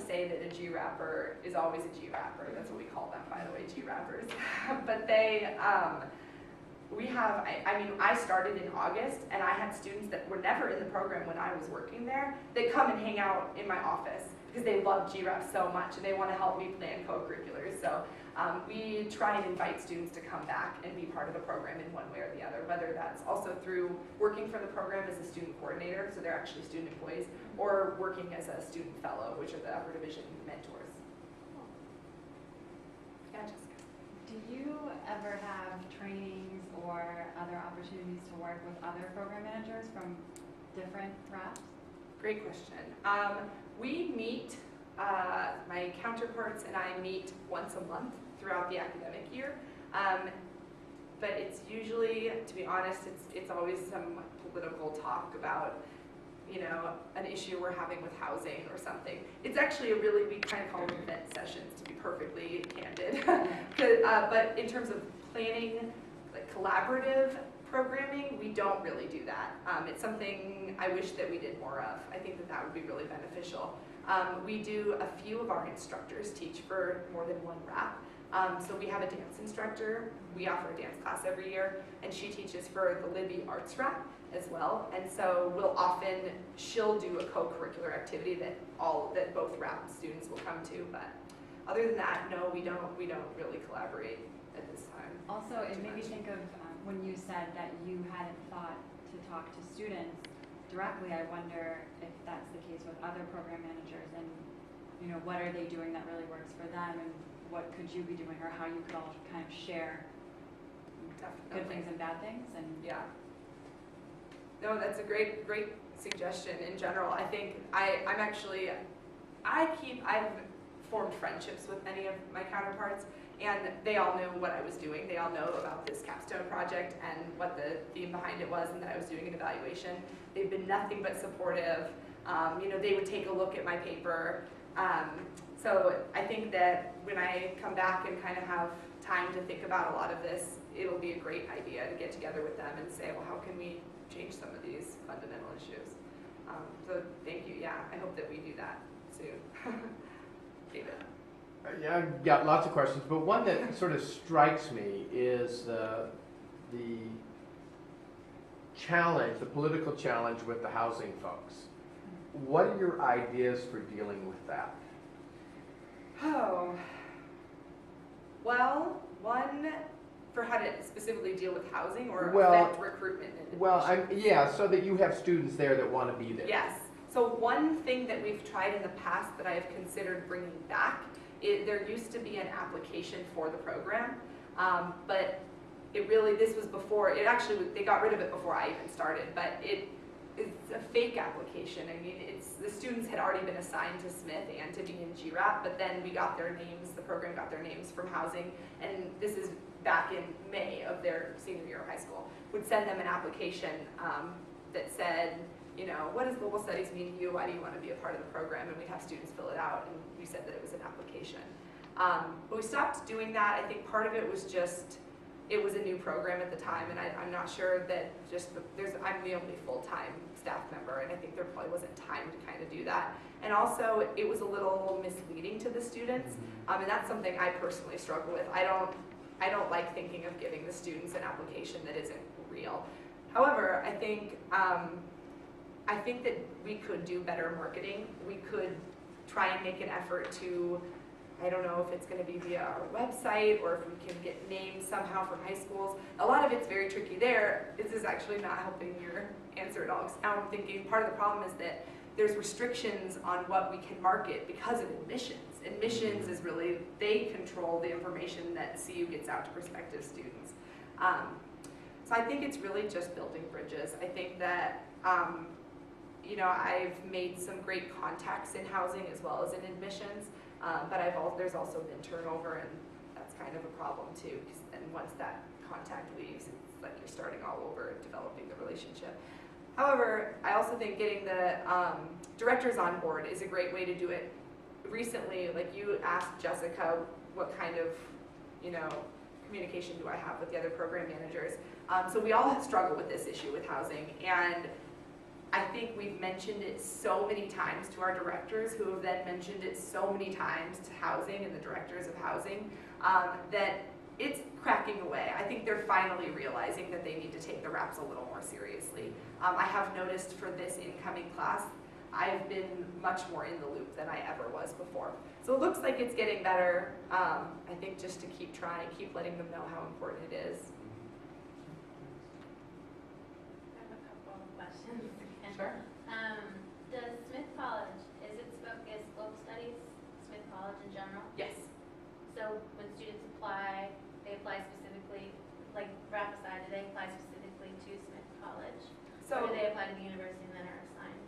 say that a G-rapper is always a G-rapper. That's what we call them, by the way, G-rappers. But they, we have, I mean, I started in August, and I had students that were never in the program when I was working there. They come and hang out in my office because they love G-rap so much, and they want to help me plan co-curriculars. So we try and invite students to come back and be part of the program in one way or the other, whether that's also through working for the program as a student coordinator, so they're actually student employees, or working as a student fellow, which are the upper division mentors. Yeah, Jessica. Do you ever have trainings or other opportunities to work with other program managers from different reps? Great question. We meet, my counterparts and I meet once a month throughout the academic year. But it's usually, to be honest, it's always some political talk about, you know, an issue we're having with housing or something. It's actually a really, we kind of call them event sessions, to be perfectly candid. But in terms of planning, like collaborative programming, we don't really do that. It's something I wish that we did more of. I think that that would be really beneficial. We do, a few of our instructors teach for more than one rap. So we have a dance instructor. We offer a dance class every year, and she teaches for the Libby Arts Rap as well. And so she'll do a co-curricular activity that both rap students will come to. But other than that, no, we don't really collaborate at this time. Also, it made me think of when you said that you hadn't thought to talk to students directly. I wonder if that's the case with other program managers, and you know, what are they doing that really works for them, and what could you be doing, or how you could all kind of share good things and bad things. And yeah, no, that's a great suggestion. In general, I think I've formed friendships with many of my counterparts, and they all knew what I was doing. They all know about this capstone project and what the theme behind it was, and that I was doing an evaluation. They've been nothing but supportive. You know, they would take a look at my paper. So I think that when I come back and kind of have time to think about a lot of this, it'll be a great idea to get together with them and say, well, how can we change some of these fundamental issues? So thank you. Yeah, I hope that we do that soon. David. Yeah, I've got lots of questions, but one that sort of strikes me is the challenge, the political challenge with the housing folks. What are your ideas for dealing with that? Oh, well, one, for how to specifically deal with housing or affect recruitment and admission. Well, yeah, so that you have students there that want to be there. Yes. So one thing that we've tried in the past that I have considered bringing back, there used to be an application for the program, but this was before, they got rid of it before I even started, but it's a fake application. I mean, the students had already been assigned to Smith and to B&G-RAP, but then we got their names, the program got their names from housing, and this is back in May of their senior year of high school, would send them an application that said, you know, what does global studies mean to you? Why do you want to be a part of the program? And we'd have students fill it out, and we said that it was an application. But we stopped doing that. I think part of it was just, it was a new program at the time, and I'm not sure that I'm the only full-time staff member, and I think there probably wasn't time to kind of do that. And also, it was a little misleading to the students, and that's something I personally struggle with. I don't like thinking of giving the students an application that isn't real. However, I think that we could do better marketing. We could try and make an effort to, I don't know if it's going to be via our website or if we can get names somehow from high schools. A lot of it's very tricky there. This is actually not helping your answer at all. Now I'm thinking part of the problem is that there's restrictions on what we can market because of admissions. Admissions is really, they control the information that CU gets out to prospective students. So I think it's really just building bridges. I think that you know, I've made some great contacts in housing as well as in admissions, but there's also been turnover, and that's kind of a problem too, because then once that contact leaves, it's like you're starting all over developing the relationship. However, I also think getting the directors on board is a great way to do it. Recently, like you asked Jessica, what kind of, you know, communication do I have with the other program managers? So we all struggle with this issue with housing, and I think we've mentioned it so many times to our directors, who have then mentioned it so many times to housing and the directors of housing, that it's cracking away. I think they're finally realizing that they need to take the RAPs a little more seriously. I have noticed for this incoming class, I've been much more in the loop than I ever was before. So it looks like it's getting better. I think just to keep trying, keep letting them know how important it is. I have a couple of questions. Sure. Does Smith College, is its focus global studies, Smith College in general? Yes. So when students apply, they apply specifically, like RAP aside, do they apply specifically to Smith College? Or do they apply to the university and then are assigned?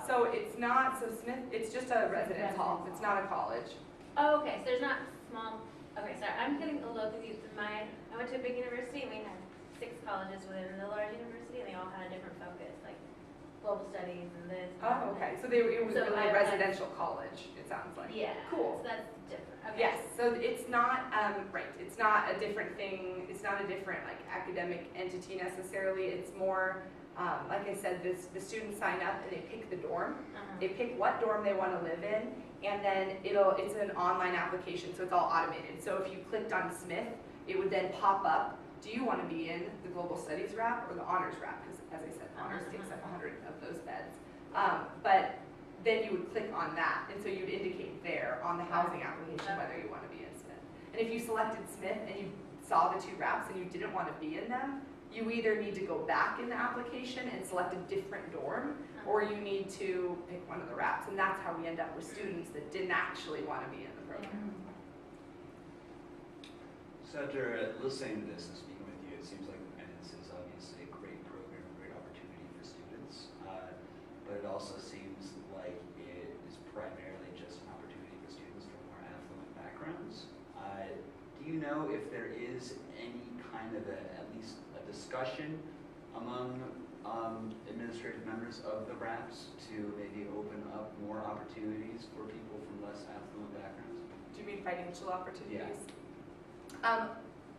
So it's not, so Smith, it's just a residence hall. It's not a college. Oh, okay, so there's not small, okay, sorry, I'm getting a little confused. I went to a big university and we had 6 colleges within the large university and they all had a different focus, like global studies and this. Oh, okay. So it was So really a residential college, it sounds like. Yeah. Cool. So that's different, okay. Yes, so it's not, right, it's not a different thing, it's not a different like academic entity necessarily, it's more, like I said, the students sign up and they pick the dorm, they pick what dorm they want to live in, and then it's an online application, so it's all automated. So if you clicked on Smith, it would then pop up, do you want to be in the Global Studies RAP or the Honors RAP? Because as I said, Honors takes up 100 of those beds. But then you would click on that, and so you'd indicate there on the housing application whether you want to be in Smith. And if you selected Smith and you saw the 2 RAPs and you didn't want to be in them, you either need to go back in the application and select a different dorm, or you need to pick one of the RAPs, and that's how we end up with students that didn't actually want to be in the program. So after listening to this and speaking with you, it seems like Independence is obviously a great program, a great opportunity for students, but it also seems like it is primarily just an opportunity for students from more affluent backgrounds. Do you know if there is any kind of at least a discussion among administrative members of the RAPs to maybe open up more opportunities for people from less affluent backgrounds? Do you mean financial opportunities? Yeah.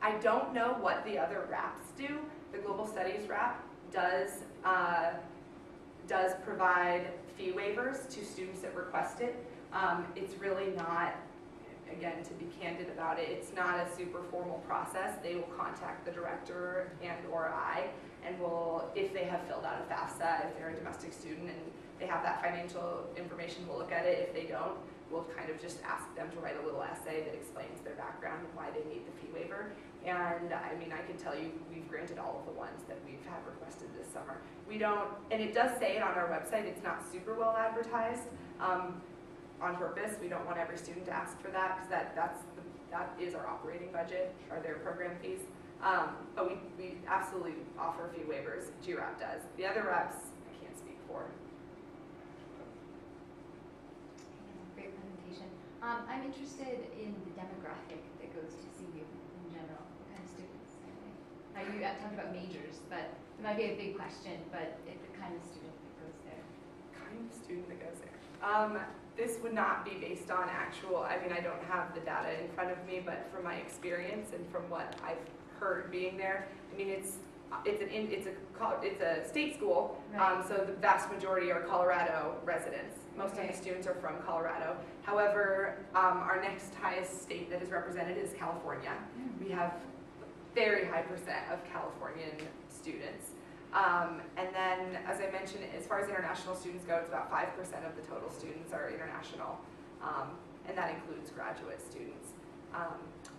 I don't know what the other RAPs do. The Global Studies RAP does provide fee waivers to students that request it. It's really not, again, to be candid about it, it's not a super formal process. They will contact the director and or I, and will, if they have filled out a FAFSA, if they're a domestic student and they have that financial information, we'll look at it. If they don't, we'll kind of just ask them to write a little essay that explains their background and why they need the fee waiver. And I mean, I can tell you, we've granted all of the ones that we've had requested this summer. We don't, and it does say it on our website, it's not super well advertised on purpose. We don't want every student to ask for that, because that is our operating budget, or their program fees. But we absolutely offer fee waivers. GRAP does. The other RAPs, I can't speak for. Great presentation. I'm interested in the demographic that goes to CU in general. What kind of students? Now you talked about majors, but it might be a big question, but the kind of student that goes there. Kind of student that goes there. This would not be based on actual, I mean, I don't have the data in front of me, but from my experience and from what I've heard being there, I mean, it's a state school, Right. so the vast majority are Colorado residents. Most of Okay. the students are from Colorado. However, our next highest state that is represented is California. We have very high percent of Californian students. And then, as I mentioned, as far as international students go, it's about 5% of the total students are international, and that includes graduate students.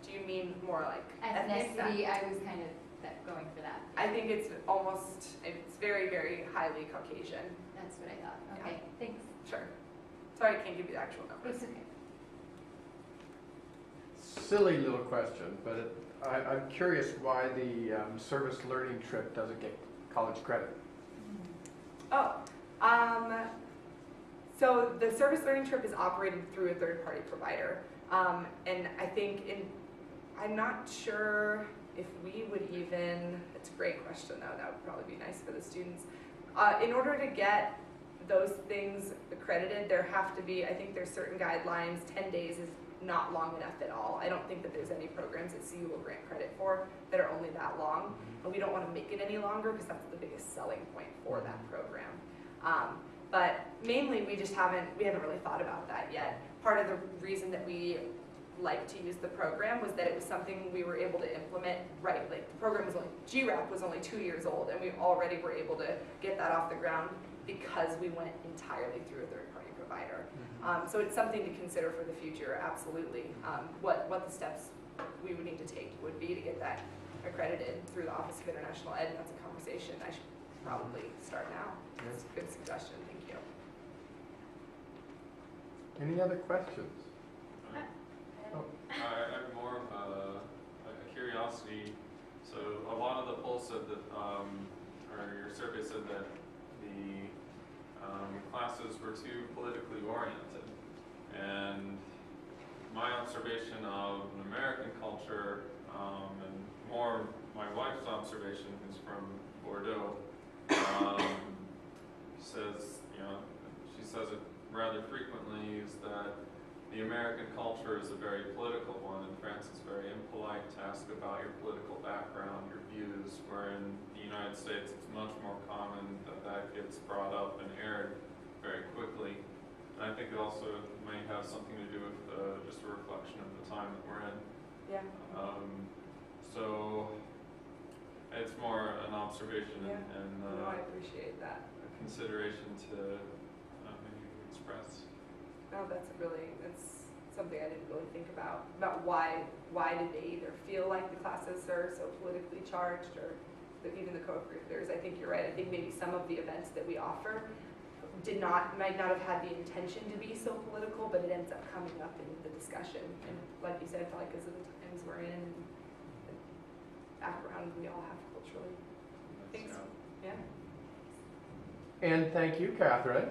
Do you mean more like Ethnicity, I was kind of going for that. I think it's very, very highly Caucasian. That's what I thought. Okay, thanks. Sure. Sorry, I can't give you the actual numbers. It's okay. Silly little question, but I'm curious why the service learning trip doesn't get college credit. Oh, so the service learning trip is operated through a third-party provider, and I think I'm not sure if we would even. It's a great question though. That would probably be nice for the students. In order to get those things accredited, there have to be, I think there's certain guidelines, 10 days is not long enough at all. I don't think that there's any programs that CU will grant credit for that are only that long, and we don't want to make it any longer because that's the biggest selling point for that program. But mainly we haven't really thought about that yet. Part of the reason that we like to use the program was that it was something we were able to implement right. Like the program was GRAP was only 2 years old, and we already were able to get that off the ground because we went entirely through a third-party provider. So it's something to consider for the future, absolutely. What the steps we would need to take would be to get that accredited through the Office of International Ed, and that's a conversation I should probably start now. That's a good suggestion, thank you. Any other questions? I have more of a curiosity. So a lot of the polls said that, or your survey said that the classes were too politically oriented. And my observation of an American culture, and more my wife's observation, who's from Bordeaux, says, she says it rather frequently, is that the American culture is a very political one, and France is very impolite to ask about your political background, your views, where in the United States it's much more common that gets brought up and aired very quickly. And I think it also may have something to do with just a reflection of the time that we're in. Yeah. So it's more an observation and no, I appreciate that. a consideration to maybe express. No, that's something I didn't really think about why did they either feel like the classes are so politically charged, or even the co-curriculars. I think you're right. I think maybe some of the events that we offer might not have had the intention to be so political, but it ends up coming up in the discussion. And like you said, probably because of the times we're in and the background we all have culturally. Thanks. Yeah. And thank you, Catherine.